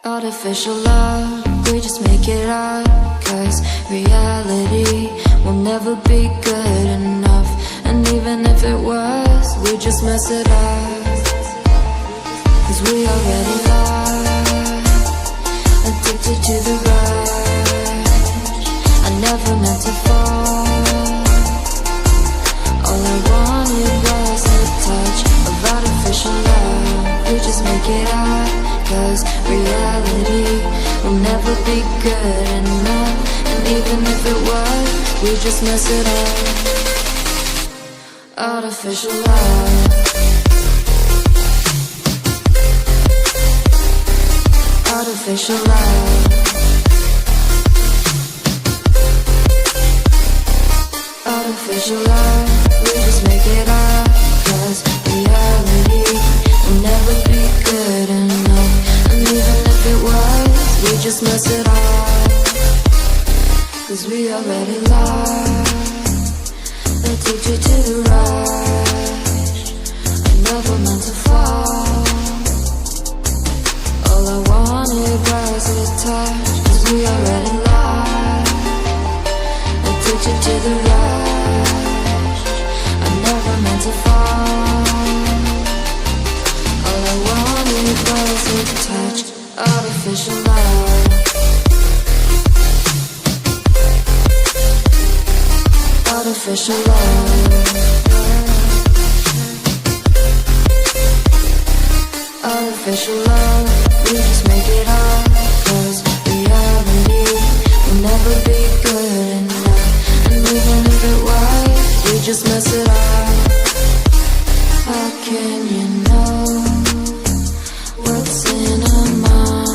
Artificial love, we just make it up. Cause reality will never be good enough. And even if it was, we just mess it up. Cause we already lost, addicted to the rush. I never meant to fall. All I wanted was a touch of artificial love. We just make it up. Cause reality will never be good enough. And even if it was, we just mess it up. Artificial love. Artificial love. Artificial love. We just make it up. Cause reality will never be good enough. And even if it was, we just mess it up. Cause we already lost, addicted to the rush. I never meant to fall. All I wanted was a touch. Cause we already lost, addicted to the rush. I never meant to fall. All I wanted was a touch. Artificial love. Artificial love. Artificial love. We just make it up. Cause reality will never be good enough. And even if it was, we just mess it up. How can you know what's in our mind?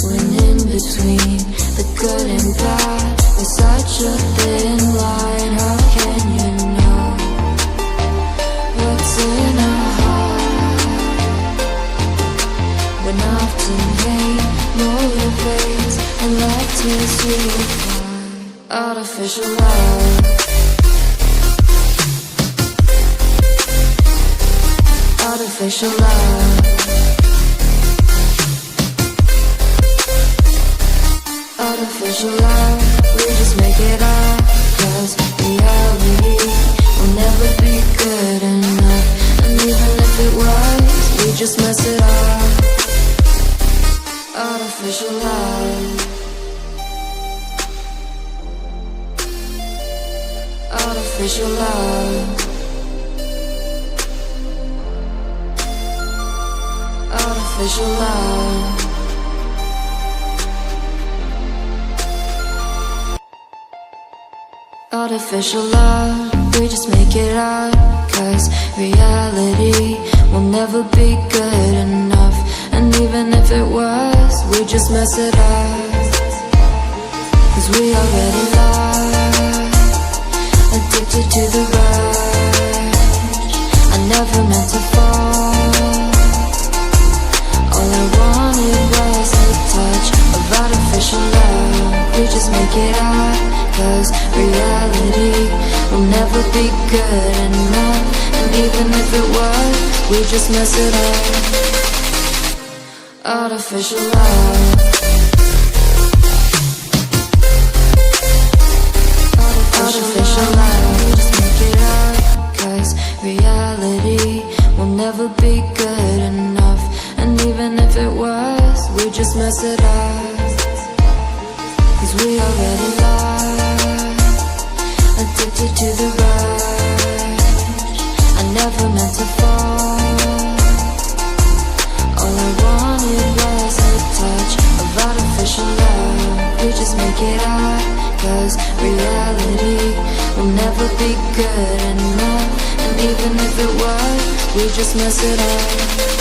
When in between the good and bad, there's such a thin line. How can you know what's in our heart? When often hate motivates and love tears you apart. Artificial love. Artificial love. Artificial love. We just make it up. Cause reality will never be good enough. And even if it was, we just mess it up. Artificial love. Artificial love. Artificial love. Artificial love, we just make it up. Cause reality will never be good enough. And even if it was, we just mess it up. Cause we already lost, addicted to the rush. I never meant to fall. All I wanted was a touch of artificial love. We just make it up. Cause reality will never be good enough. And even if it was, we just mess it up. Artificial love. Artificial love. We just make it up. Cause reality will never be good enough. And even if it was, we just mess it up. Cause we already lost, addicted to the rush. I never meant to fall. All I wanted was a touch of artificial love. We just make it up. Cause reality will never be good enough. And even if it was, we just mess it up.